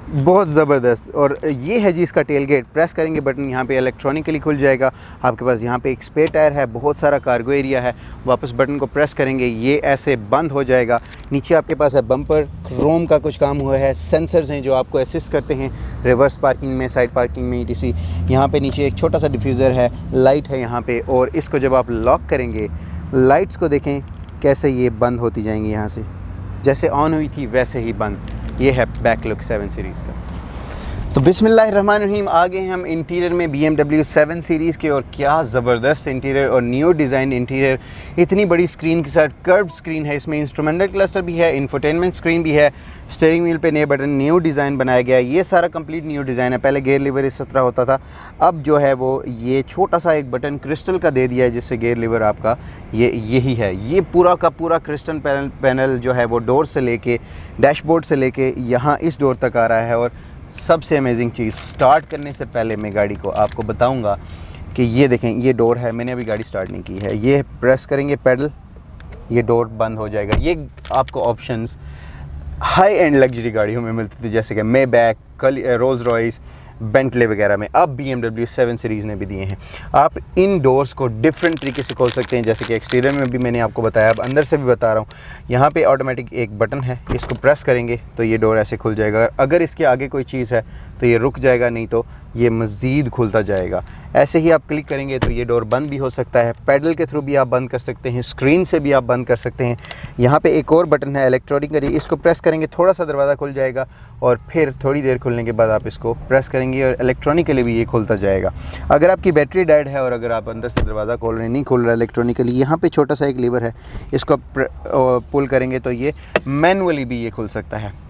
बहुत ज़बरदस्त। और ये है जी इसका टेल गेट, प्रेस करेंगे बटन, यहाँ पे इलेक्ट्रॉनिकली खुल जाएगा। आपके पास यहाँ पे एक स्पेयर टायर है, बहुत सारा कार्गो एरिया है। वापस बटन को प्रेस करेंगे, ये ऐसे बंद हो जाएगा। नीचे आपके पास है बम्पर, क्रोम का कुछ काम हुआ है, सेंसर्स हैं जो आपको असिस्ट करते हैं रिवर्स पार्किंग में, साइड पार्किंग में, ETC। यहाँ पे नीचे एक छोटा सा डिफ्यूज़र है, लाइट है यहाँ पे। और इसको जब आप लॉक करेंगे, लाइट्स को देखें कैसे ये बंद होती जाएंगी, यहाँ से जैसे ऑन हुई थी वैसे ही बंद। ये है बैक लुक 7 सीरीज़ का। तो बिस्मिल्लाहिर्रहमानिर्रहीम, आ गए हम इंटीरियर में BMW 7 सीरीज़ के। और क्या ज़बरदस्त इंटीरियर और न्यू डिज़ाइन इंटीरियर, इतनी बड़ी स्क्रीन के साथ, कर्व्ड स्क्रीन है इसमें, इंस्ट्रूमेंटल क्लस्टर भी है, इंफोटेनमेंट स्क्रीन भी है, स्टीयरिंग व्हील पे नए बटन, न्यू डिज़ाइन बनाया गया है। ये सारा कंप्लीट न्यू डिज़ाइन है। पहले गेयर लीवर इस तरह होता था, अब जो है वो ये छोटा सा एक बटन क्रिस्टल का दे दिया है, जिससे गेयर लीवर आपका यही है। ये पूरा का पूरा क्रिस्टल पैनल जो है वो डोर से लेके, डैशबोर्ड से लेके यहाँ इस डोर तक आ रहा है। और सबसे अमेजिंग चीज़, स्टार्ट करने से पहले मैं गाड़ी को आपको बताऊंगा कि ये देखें, ये डोर है, मैंने अभी गाड़ी स्टार्ट नहीं की है। ये प्रेस करेंगे पेडल, ये डोर बंद हो जाएगा। ये आपको ऑप्शंस हाई एंड लग्जरी गाड़ियों में मिलती थी, जैसे कि मेबैक, रोल्स रॉयस, बेंटले वगैरह में। अब BMW 7 सीरीज़ ने भी दिए हैं। आप इन डोर्स को डिफरेंट तरीके से खोल सकते हैं, जैसे कि एक्सटीरियर में भी मैंने आपको बताया, अब अंदर से भी बता रहा हूँ। यहाँ पे ऑटोमेटिक एक बटन है, इसको प्रेस करेंगे तो ये डोर ऐसे खुल जाएगा। अगर इसके आगे कोई चीज़ है तो ये रुक जाएगा, नहीं तो ये मज़ीद खुलता जाएगा। ऐसे ही आप क्लिक करेंगे तो ये डोर बंद भी हो सकता है, पैडल के थ्रू भी आप बंद कर सकते हैं, स्क्रीन से भी आप बंद कर सकते हैं। यहाँ पे एक और बटन है इलेक्ट्रॉनिक, इसको प्रेस करेंगे थोड़ा सा दरवाज़ा खुल जाएगा, और फिर थोड़ी देर खुलने के बाद आप इसको प्रेस करेंगे और इलेक्ट्रॉनिकली भी ये खुलता जाएगा। अगर आपकी बैटरी डेड है और अगर आप अंदर से दरवाज़ा खोल रहे हैं, नहीं खुल रहा इलेक्ट्रॉनिकली, यहाँ पर छोटा सा एक लीवर है, इसको पुल करेंगे तो ये मैनुअली भी ये खुल सकता है।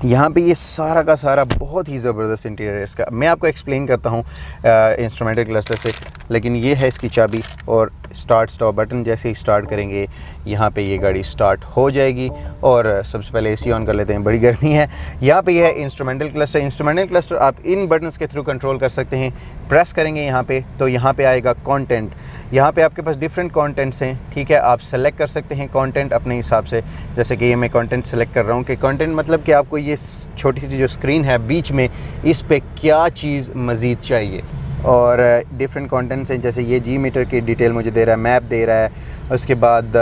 यहाँ पे ये सारा का सारा बहुत ही ज़बरदस्त इंटीरियर है इसका। मैं आपको एक्सप्लेन करता हूँ इंस्ट्रूमेंटल क्लस्टर से, लेकिन ये है इसकी चाबी और स्टार्ट स्टॉप बटन। जैसे ही स्टार्ट करेंगे यहाँ पे ये गाड़ी स्टार्ट हो जाएगी। और सबसे पहले AC ऑन कर लेते हैं, बड़ी गर्मी है। यहाँ पे ये है इंस्ट्रूमेंटल क्लस्टर। इंस्ट्रूमेंटल क्लस्टर आप इन बटन्स के थ्रू कंट्रोल कर सकते हैं। प्रेस करेंगे यहाँ पे तो यहाँ पे आएगा कंटेंट। यहाँ पे आपके पास डिफरेंट कंटेंट्स हैं, ठीक है। आप सेलेक्ट कर सकते हैं कंटेंट अपने हिसाब से। जैसे कि ये मैं कंटेंट सेलेक्ट कर रहा हूँ कि कंटेंट मतलब कि आपको ये छोटी सी जो स्क्रीन है बीच में, इस पे क्या चीज़ मज़ीद चाहिए। और डिफरेंट कंटेंट्स हैं, जैसे ये G मीटर की डिटेल मुझे दे रहा है, मैप दे रहा है, उसके बाद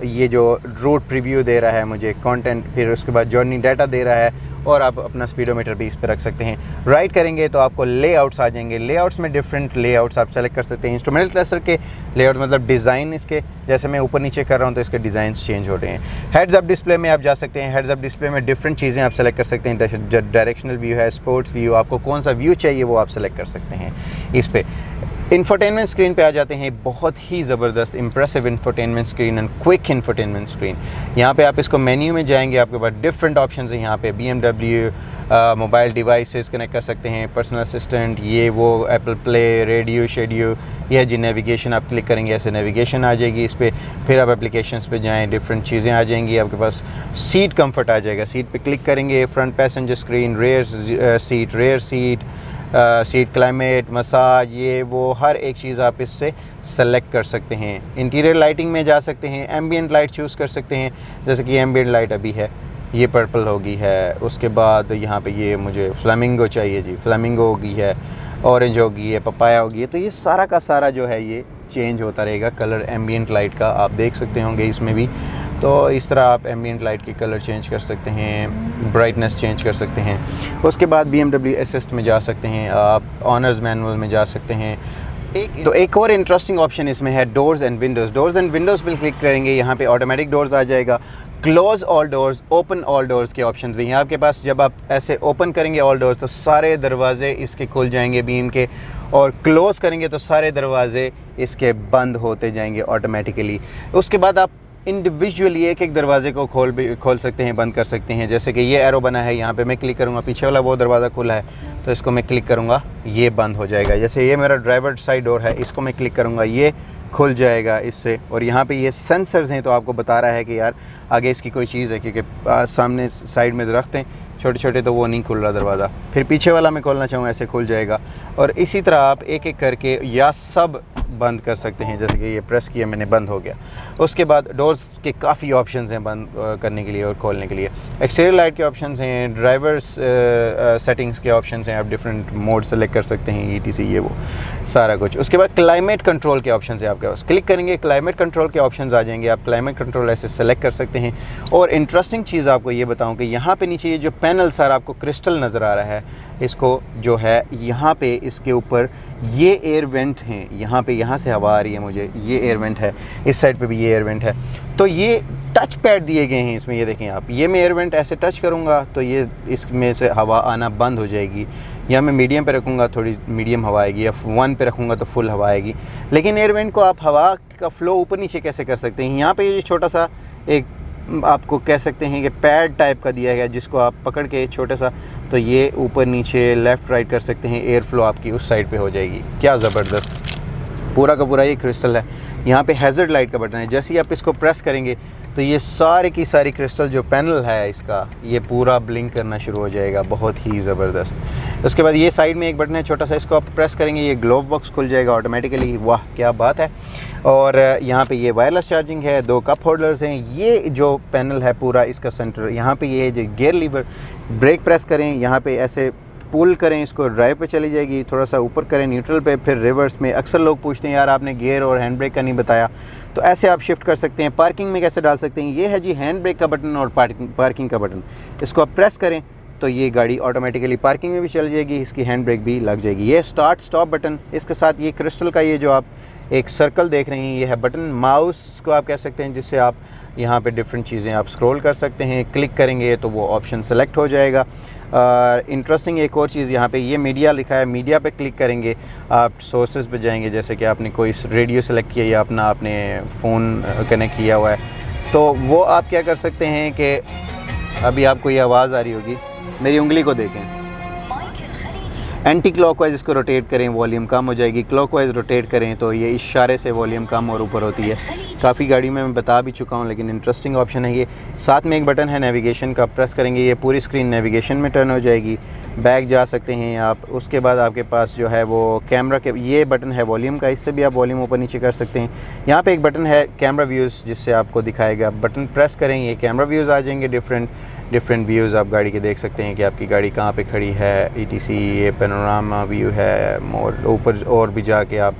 ये जो रूट प्रीव्यू दे रहा है मुझे कंटेंट, फिर उसके बाद जर्नी डाटा दे रहा है, और आप अपना स्पीडोमीटर भी इस पर रख सकते हैं। राइट करेंगे तो आपको लेआउट्स आ जाएंगे। लेआउट्स में डिफरेंट लेआउट्स आप सेलेक्ट कर सकते हैं। इंस्ट्रूमेंटल क्लस्टर के लेआउट मतलब डिज़ाइन, इसके जैसे मैं ऊपर नीचे कर रहा हूँ तो इसके डिज़ाइंस चेंज हो रहे हैं। हेड्स अप डिस्प्ले में आप जा सकते हैं। हेड्स अप डिस्प्ले में डिफरेंट चीज़ें आप सेलेक्ट कर सकते हैं। डायरेक्शनल व्यू है, स्पोर्ट्स व्यू, आपको कौन सा व्यू चाहिए वो आप सेलेक्ट कर सकते हैं इस पर। इंफोटेनमेंट स्क्रीन पे आ जाते हैं। बहुत ही ज़बरदस्त impressive infotainment screen and quick infotainment screen. यहाँ पे आप इसको मेन्यू में जाएंगे, आपके पास डिफरेंट ऑप्शंस हैं। यहाँ पे BMW मोबाइल डिवाइसेस कनेक्ट कर सकते हैं, पर्सनल असिस्टेंट, ये वो, एप्पल प्ले, रेडियो, शेडियो, यह जी नेविगेशन आप क्लिक करेंगे ऐसे नेविगेशन आ जाएगी इस पर। फिर आप एप्लीकेशंस पे जाएँ, डिफरेंट चीज़ें आ जाएंगी। आपके पास सीट कम्फर्ट आ जाएगा, सीट पे क्लिक करेंगे, front passenger screen, rare seat, seat climate, massage, ये वो हर एक चीज़ आप इससे सेलेक्ट कर सकते हैं। इंटीरियर लाइटिंग में जा सकते हैं, एम्बिएंट लाइट चूज़ कर सकते हैं, जैसे कि एम्बिएंट लाइट अभी है, ये पर्पल होगी है। उसके बाद यहाँ पे ये मुझे फ्लेमिंगो चाहिए जी, फ्लेमिंगो होगी है, ऑरेंज होगी है, पपाया होगी है। तो ये सारा का सारा जो है ये चेंज होता रहेगा। कलर एम्बिएंट लाइट का आप देख सकते होंगे इसमें भी। तो इस तरह आप एम्बिएंट लाइट की कलर चेंज कर सकते हैं, ब्राइटनेस चेंज कर सकते हैं। उसके बाद BMW असिस्ट में जा सकते हैं, आप ऑनर्स मैनुअल में जा सकते हैं। तो एक और इंटरेस्टिंग ऑप्शन इसमें है doors and Windows. Doors and Windows पर क्लिक करेंगे, यहाँ पे ऑटोमेटिक डोर्स आ जाएगा, close all doors, open all doors के ऑप्शन भी हैं आपके पास। जब आप ऐसे ओपन करेंगे ऑल डोर्स तो सारे दरवाजे इसके खुल जाएंगे बीम के, और क्लोज़ करेंगे तो सारे दरवाजे इसके बंद होते जाएंगे ऑटोमेटिकली। उसके बाद आप इंडिविजुअली एक एक दरवाजे को खोल सकते हैं, बंद कर सकते हैं। जैसे कि ये एरो बना है, यहाँ पे मैं क्लिक करूँगा, पीछे वाला वो दरवाज़ा खुला है तो इसको मैं क्लिक करूँगा, ये बंद हो जाएगा। जैसे ये मेरा ड्राइवर साइड डोर है, इसको मैं क्लिक करूँगा, ये खुल जाएगा इससे। और यहाँ पे ये सेंसर्स हैं तो आपको बता रहा है कि यार आगे इसकी कोई चीज़ है, क्योंकि सामने साइड में दरख्त हैं छोटे छोटे, तो वो नहीं खुल रहा दरवाज़ा। फिर पीछे वाला मैं खोलना चाहूँ, ऐसे खुल जाएगा। और इसी तरह आप एक एक करके या सब बंद कर सकते हैं, जैसे कि ये प्रेस किया मैंने, बंद हो गया। उसके बाद डोर्स के काफ़ी ऑप्शंस हैं बंद करने के लिए और खोलने के लिए। एक्सटीरियर लाइट के ऑप्शंस हैं, ड्राइवर्स सेटिंग्स के ऑप्शंस हैं, आप डिफरेंट मोड सेलेक्ट कर सकते हैं, ETC ये वो सारा कुछ। उसके बाद क्लाइमेट कंट्रोल के ऑप्शन है आपके पास, क्लिक करेंगे क्लाइमेट कंट्रोल के ऑप्शंस आ जाएंगे, आप क्लाइमेट कंट्रोल ऐसे सेलेक्ट कर सकते हैं। और इंटरेस्टिंग चीज़ आपको ये बताऊँ कि यहाँ पे नीचे ये जो पैनल सर आपको क्रिस्टल नज़र आ रहा है, इसको जो है यहाँ पे इसके ऊपर ये एयर वेंट हैं, यहाँ पे यहाँ से हवा आ रही है मुझे, ये एयर वेंट है, इस साइड पे भी ये एयर वेंट है। तो ये टच पैड दिए गए हैं इसमें, ये देखें आप, ये मैं एयर वेंट ऐसे टच करूँगा तो ये इसमें से हवा आना बंद हो जाएगी, या मैं मीडियम पे रखूँगा थोड़ी मीडियम हवा आएगी, या 1 पे रखूँगा तो फुल हवा आएगी। लेकिन एयर वेंट को आप हवा का फ़्लो ऊपर नीचे कैसे कर सकते हैं, यहाँ पे ये छोटा सा एक आपको कह सकते हैं कि पैड टाइप का दिया गया, जिसको आप पकड़ के छोटा सा, तो ये ऊपर नीचे लेफ़्ट राइट कर सकते हैं, एयर फ्लो आपकी उस साइड पे हो जाएगी। क्या ज़बरदस्त, पूरा का पूरा ये क्रिस्टल है। यहाँ पे हैज़र्ड लाइट का बटन है, जैसे ही आप इसको प्रेस करेंगे तो ये सारे की सारी क्रिस्टल जो पैनल है इसका, ये पूरा ब्लिंक करना शुरू हो जाएगा, बहुत ही ज़बरदस्त। उसके बाद ये साइड में एक बटन है छोटा सा, इसको आप प्रेस करेंगे ये ग्लोव बॉक्स खुल जाएगा ऑटोमेटिकली, वाह क्या बात है। और यहाँ पे ये वायरलेस चार्जिंग है, 2 कप होल्डर्स हैं। ये जो पैनल है पूरा इसका सेंटर, यहाँ पे ये जो गियर लीवर, ब्रेक प्रेस करें, यहाँ पे ऐसे पुल करें, इसको ड्राइव पे चली जाएगी, थोड़ा सा ऊपर करें न्यूट्रल पे, फिर रिवर्स में। अक्सर लोग पूछते हैं यार आपने गियर और हैंड ब्रेक का नहीं बताया, तो ऐसे आप शिफ्ट कर सकते हैं। पार्किंग में कैसे डाल सकते हैं, ये है जी हैंड ब्रेक का बटन और पार्किंग का बटन, इसको आप प्रेस करें तो ये गाड़ी ऑटोमेटिकली पार्किंग में भी चल जाएगी, इसकी हैंड ब्रेक भी लग जाएगी। ये स्टार्ट स्टॉप बटन, इसके साथ ये क्रिस्टल का ये जो आप एक सर्कल देख रहे हैं, ये है बटन। माउस को आप कह सकते हैं, जिससे आप यहाँ पे डिफरेंट चीज़ें आप स्क्रॉल कर सकते हैं, क्लिक करेंगे तो वो ऑप्शन सेलेक्ट हो जाएगा। इंटरेस्टिंग एक और चीज़, यहाँ पे ये मीडिया लिखा है, मीडिया पे क्लिक करेंगे आप सोर्सेज पे जाएंगे, जैसे कि आपने कोई रेडियो सेलेक्ट किया या अपना आपने फ़ोन कनेक्ट किया हुआ है, तो वो आप क्या कर सकते हैं कि अभी आपको ये आवाज़ आ रही होगी, मेरी उंगली को देखें, एंटी क्लॉकवाइज इसको रोटेट करें, वॉल्यूम कम हो जाएगी, क्लॉकवाइज रोटेट करें तो ये इशारे से वॉल्यूम कम और ऊपर होती है। काफ़ी गाड़ी में मैं बता भी चुका हूँ, लेकिन इंटरेस्टिंग ऑप्शन है ये। साथ में एक बटन है नेविगेशन का, प्रेस करेंगे ये पूरी स्क्रीन नेविगेशन में टर्न हो जाएगी, बैक जा सकते हैं आप। उसके बाद आपके पास जो है वो कैमरा के, ये बटन है वॉल्यूम का, इससे भी आप वॉल्यूम ऊपर नीचे कर सकते हैं। यहाँ पे एक बटन है कैमरा व्यूज़, जिससे आपको दिखाएगा, बटन प्रेस करें ये कैमरा व्यूज़ आ जाएंगे, डिफरेंट व्यूज़ आप गाड़ी के देख सकते हैं कि आपकी गाड़ी कहाँ पे खड़ी है, ETC, ये पैनोरामा व्यू है, मोर ऊपर और भी जाके आप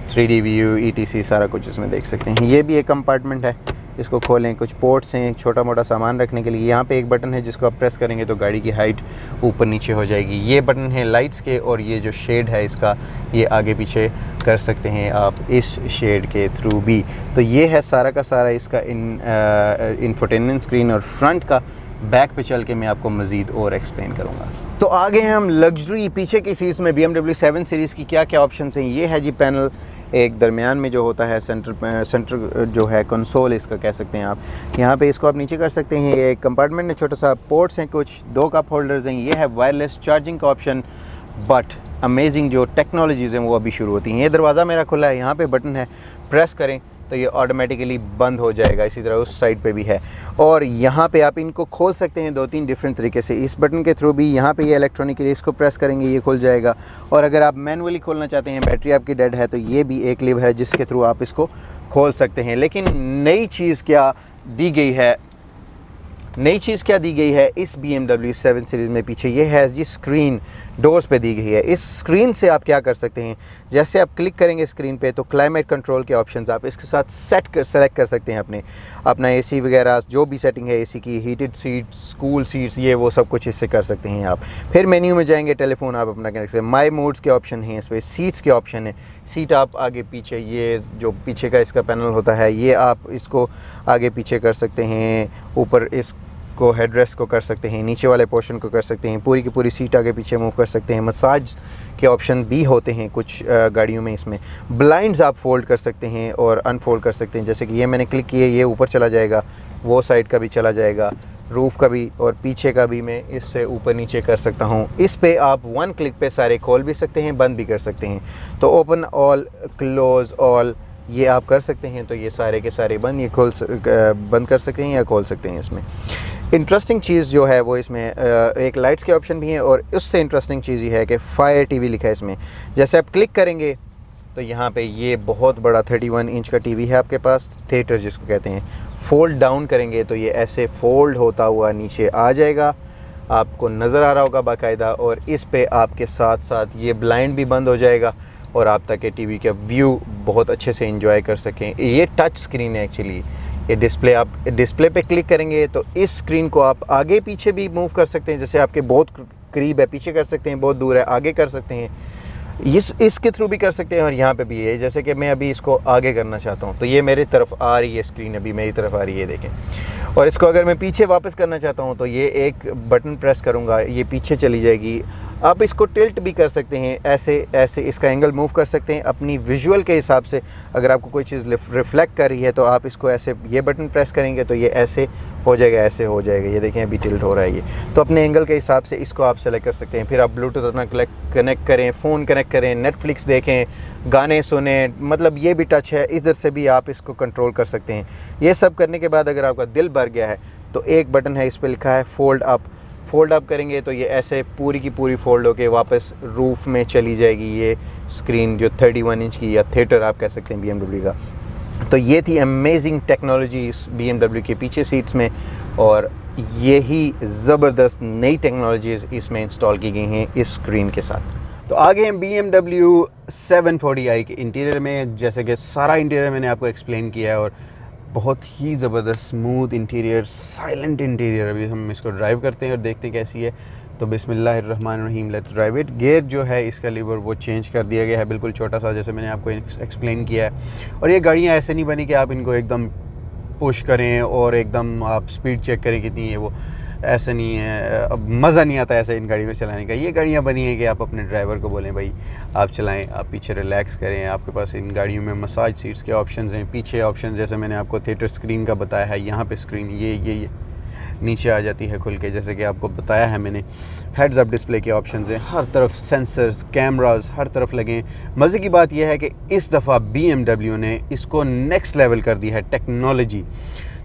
3D व्यू, ETC सारा कुछ इसमें देख सकते हैं। ये भी एक कंपार्टमेंट है, इसको खोलें, कुछ पोर्ट्स हैं छोटा मोटा सामान रखने के लिए। यहाँ पे एक बटन है जिसको आप प्रेस करेंगे तो गाड़ी की हाइट ऊपर नीचे हो जाएगी। ये बटन है लाइट्स के, और ये जो शेड है इसका, ये आगे पीछे कर सकते हैं आप इस शेड के थ्रू भी। तो ये है सारा का सारा इसका इंफोटेनमेंट स्क्रीन। और फ्रंट का बैक पे चल के मैं आपको मज़ीद और एक्सप्लेन करूँगा। तो आगे हम लग्जरी पीछे की सीट्स में BMW 7 सीरीज़ की क्या क्या ऑप्शंस हैं। ये है जी पैनल, एक दरमियान में जो होता है सेंटर जो है कंसोल इसका कह सकते हैं आप। यहाँ पे इसको आप नीचे कर सकते हैं। ये एक कंपार्टमेंट में छोटा सा पोर्ट्स हैं, कुछ 2 कप होल्डर्स हैं। ये है वायरलेस चार्जिंग का ऑप्शन, बट अमेजिंग जो टेक्नोलॉजीज़ हैं वो अभी शुरू होती हैं। ये दरवाज़ा मेरा खुला है, यहाँ पे बटन है, प्रेस करें तो ये ऑटोमेटिकली बंद हो जाएगा। इसी तरह उस साइड पे भी है, और यहाँ पे आप इनको खोल सकते हैं 2-3 डिफरेंट तरीके से। इस बटन के थ्रू भी, यहाँ पे ये इलेक्ट्रॉनिकली इसको प्रेस करेंगे ये खुल जाएगा, और अगर आप मैनुअली खोलना चाहते हैं, बैटरी आपकी डेड है, तो ये भी एक लीवर है जिसके थ्रू आप इसको खोल सकते हैं। लेकिन नई चीज़ क्या दी गई है, इस BMW 7 सीरीज़ में पीछे ये है जी स्क्रीन, डोर्स पे दी गई है। इस स्क्रीन से आप क्या कर सकते हैं, जैसे आप क्लिक करेंगे स्क्रीन पे तो क्लाइमेट कंट्रोल के ऑप्शंस आप इसके साथ सेलेक्ट कर सकते हैं। अपना AC वगैरह जो भी सेटिंग है, AC की, हीटेड सीट्स, कूल सीट्स, ये वो सब कुछ इससे कर सकते हैं आप। फिर मेन्यू में जाएंगे, टेलीफोन आप अपना कनेक्ट करें, माई मोड्स के ऑप्शन हैं, इस पर सीट्स के ऑप्शन है। सीट आप आगे पीछे, ये जो पीछे का इसका पैनल होता है, ये आप इसको आगे पीछे कर सकते हैं। ऊपर इसको हेडरेस्ट को कर सकते हैं, नीचे वाले पोर्शन को कर सकते हैं, पूरी की पूरी सीट आगे पीछे मूव कर सकते हैं। मसाज के ऑप्शन भी होते हैं कुछ गाड़ियों में। इसमें ब्लाइंड्स आप फोल्ड कर सकते हैं और अनफोल्ड कर सकते हैं। जैसे कि ये मैंने क्लिक किया, ये ऊपर चला जाएगा, वो साइड का भी चला जाएगा, रूफ़ का भी, और पीछे का भी मैं इससे ऊपर नीचे कर सकता हूँ। इस पे आप 1 क्लिक पे सारे खोल भी सकते हैं, बंद भी कर सकते हैं। तो ओपन ऑल, क्लोज़ ऑल, ये आप कर सकते हैं। तो ये सारे के सारे बंद, ये बंद कर सकते हैं या खोल सकते हैं। इसमें इंटरेस्टिंग चीज़ जो है वो इसमें एक लाइट्स के ऑप्शन भी हैं, और उससे इंटरेस्टिंग चीज़ ये है कि फायर TV लिखा है इसमें। जैसे आप क्लिक करेंगे तो यहाँ पे ये बहुत बड़ा 31 इंच का टीवी है आपके पास, थिएटर जिसको कहते हैं। फ़ोल्ड डाउन करेंगे तो ये ऐसे फ़ोल्ड होता हुआ नीचे आ जाएगा, आपको नज़र आ रहा होगा बाकायदा। और इस पे आपके साथ साथ ये ब्लाइंड भी बंद हो जाएगा और आप ताकि टीवी का व्यू बहुत अच्छे से एंजॉय कर सकें। ये टच स्क्रीन है एक्चुअली, ये डिस्प्ले, आप डिस्प्ले पे क्लिक करेंगे तो इस स्क्रीन को आप आगे पीछे भी मूव कर सकते हैं, जैसे आपके बहुत करीब है पीछे कर सकते हैं, बहुत दूर है आगे कर सकते हैं, इसके थ्रू भी कर सकते हैं। और यहाँ पे भी है, जैसे कि मैं अभी इसको आगे करना चाहता हूँ तो ये मेरी तरफ आ रही है स्क्रीन, अभी मेरी तरफ आ रही है, देखें। और इसको अगर मैं पीछे वापस करना चाहता हूँ तो ये एक बटन प्रेस करूँगा, ये पीछे चली जाएगी। आप इसको टिल्ट भी कर सकते हैं, ऐसे ऐसे इसका एंगल मूव कर सकते हैं अपनी विजुअल के हिसाब से। अगर आपको कोई चीज़ रिफ्लेक्ट कर रही है तो आप इसको ऐसे ये बटन प्रेस करेंगे तो ये ऐसे हो जाएगा, ऐसे हो जाएगा। ये देखें अभी टिल्ट हो रहा है ये, तो अपने एंगल के हिसाब से इसको आप सेलेक्ट कर सकते हैं। फिर आप ब्लूटूथ अपना कनेक्ट करें, फ़ोन कनेक्ट करें, नेटफ्लिक्स देखें, गाने सुने, मतलब ये भी टच है, इधर से भी आप इसको कंट्रोल कर सकते हैं। ये सब करने के बाद अगर आपका दिल भर गया है तो एक बटन है, इस पर लिखा है फोल्ड अप। फ़ोल्ड अप करेंगे तो ये ऐसे पूरी की पूरी फ़ोल्ड होके वापस रूफ़ में चली जाएगी ये स्क्रीन, जो 31 इंच की, या थिएटर आप कह सकते हैं BMW का। तो ये थी अमेजिंग टेक्नोलॉजी इस BMW के पीछे सीट्स में, और यही ज़बरदस्त नई टेक्नोलॉजीज़ इसमें इंस्टॉल की गई हैं इस स्क्रीन के साथ। तो आगे हम BMW 740i के इंटीरियर में, जैसे कि सारा इंटीरियर मैंने आपको एक्सप्लेन किया है, और बहुत ही ज़बरदस्त स्मूथ इंटीरियर, साइलेंट इंटीरियर। अभी हम इसको ड्राइव करते हैं और देखते हैं कैसी है। तो बिस्मिल्लाहिर्रहमानिर्रहीम, लेट्स ड्राइव इट। गियर जो है इसका लीवर वो चेंज कर दिया गया है, बिल्कुल छोटा सा, जैसे मैंने आपको एक्सप्लेन किया है। और ये गाड़ियाँ ऐसे नहीं बनी कि आप इनको एकदम पुश करें और एकदम आप स्पीड चेक करें कितनी है, वो ऐसा नहीं है। अब मज़ा नहीं आता ऐसे इन गाड़ी में चलाने का। ये गाड़ियाँ बनी हैं कि आप अपने ड्राइवर को बोलें भाई आप चलाएं, आप पीछे रिलैक्स करें। आपके पास इन गाड़ियों में मसाज सीट्स के ऑप्शंस हैं, पीछे ऑप्शन जैसे मैंने आपको थिएटर स्क्रीन का बताया है, यहाँ पे स्क्रीन ये नीचे आ जाती है खुल के, जैसे कि आपको बताया है मैंने। हेड्स अप डिस्प्ले के ऑप्शंस हैं, हर तरफ सेंसर्स, कैमरास हर तरफ लगे हैं। मज़े की बात यह है कि इस दफ़ा BMW ने इसको नेक्स्ट लेवल कर दी है टेक्नोलॉजी।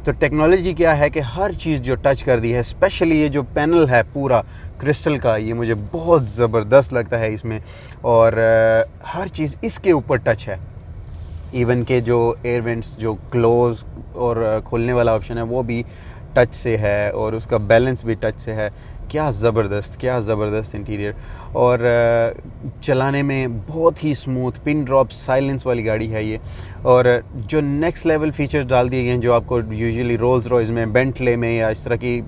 तो टेक्नोलॉजी क्या है कि हर चीज़ जो टच कर दी है, स्पेशली ये जो पैनल है पूरा क्रिस्टल का, ये मुझे बहुत ज़बरदस्त लगता है इसमें। और हर चीज़ इसके ऊपर टच है। इवन के जो एयर वेंट्स जो क्लोज़ और खोलने वाला ऑप्शन है वो भी टच से है, और उसका बैलेंस भी टच से है। क्या ज़बरदस्त इंटीरियर, और चलाने में बहुत ही स्मूथ, पिन ड्रॉप साइलेंस वाली गाड़ी है ये। और जो नेक्स्ट लेवल फीचर्स डाल दिए गए हैं जो आपको यूजुअली रोल्स रॉयस में, बेंटले में या इस तरह की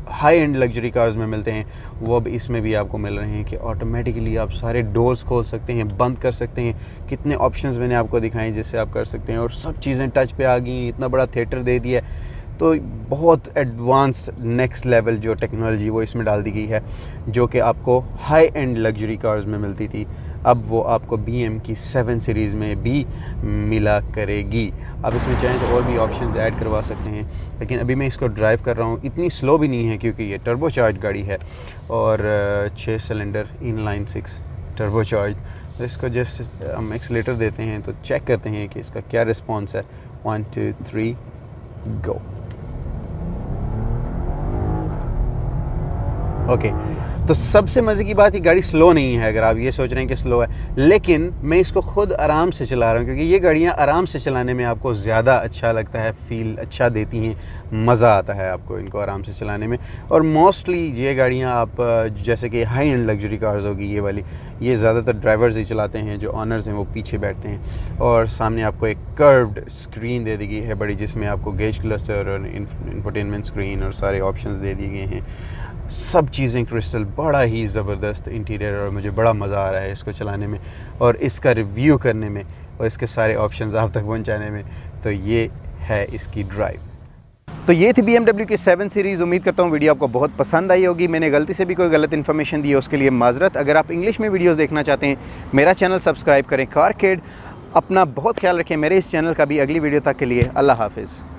हाई एंड लग्जरी कार्स में मिलते हैं, वो अब इसमें भी आपको मिल रहे हैं कि ऑटोमेटिकली आप सारे डोर्स खोल सकते हैं, बंद कर सकते हैं। कितने ऑप्शंस मैंने आपको दिखाए जिससे आप कर सकते हैं, और सब चीज़ें टच पे आ गई। इतना बड़ा थिएटर दे दिया, तो बहुत एडवांस नेक्स्ट लेवल जो टेक्नोलॉजी वो इसमें डाल दी गई है, जो कि आपको हाई एंड लग्जरी कार्स में मिलती थी, अब वो आपको BM की 7 सीरीज़ में भी मिला करेगी। अब इसमें चाहें तो और भी ऑप्शंस ऐड करवा सकते हैं, लेकिन अभी मैं इसको ड्राइव कर रहा हूँ। इतनी स्लो भी नहीं है क्योंकि ये टर्बोचार्ज गाड़ी है, और 6 सिलेंडर इनलाइन 6 टर्बोचार्ज। तो इसको जस्ट हम एक्सीलेटर देते हैं तो चेक करते हैं कि इसका क्या रिस्पॉन्स है। 1 2 3 गो। ओके, तो सबसे मज़े की बात, ये गाड़ी स्लो नहीं है। अगर आप ये सोच रहे हैं कि स्लो है, लेकिन मैं इसको ख़ुद आराम से चला रहा हूँ, क्योंकि ये गाड़ियाँ आराम से चलाने में आपको ज़्यादा अच्छा लगता है, फ़ील अच्छा देती हैं, मज़ा आता है आपको इनको आराम से चलाने में। और मोस्टली ये गाड़ियाँ आप जैसे कि हाई एंड लग्जरी कार्स होगी ये वाली, ये ज़्यादातर ड्राइवर्स ही चलाते हैं, जो ऑनर्स हैं वो पीछे बैठते हैं। और सामने आपको एक कर्व्ड स्क्रीन दे दी गई है बड़ी, जिसमें आपको गेज क्लस्टर और इंफोटेनमेंट स्क्रीन और सारे ऑप्शंस दे दिए गए हैं। सब चीज़ें क्रिस्टल, बड़ा ही ज़बरदस्त इंटीरियर, और मुझे बड़ा मज़ा आ रहा है इसको चलाने में और इसका रिव्यू करने में और इसके सारे ऑप्शंस आप तक पहुंचाने में। तो ये है इसकी ड्राइव। तो ये थी BMW की 7 सीरीज़। उम्मीद करता हूँ वीडियो आपको बहुत पसंद आई होगी। मैंने गलती से भी कोई गलत इन्फॉर्मेशन दी है उसके लिए माजरत। अगर आप इंग्लिश में वीडियोज़ देखना चाहते हैं, मेरा चैनल सब्सक्राइब करें कारकिड। अपना बहुत ख्याल रखें। मेरे इस चैनल का भी अगली वीडियो तक के लिए अल्लाह हाफिज़।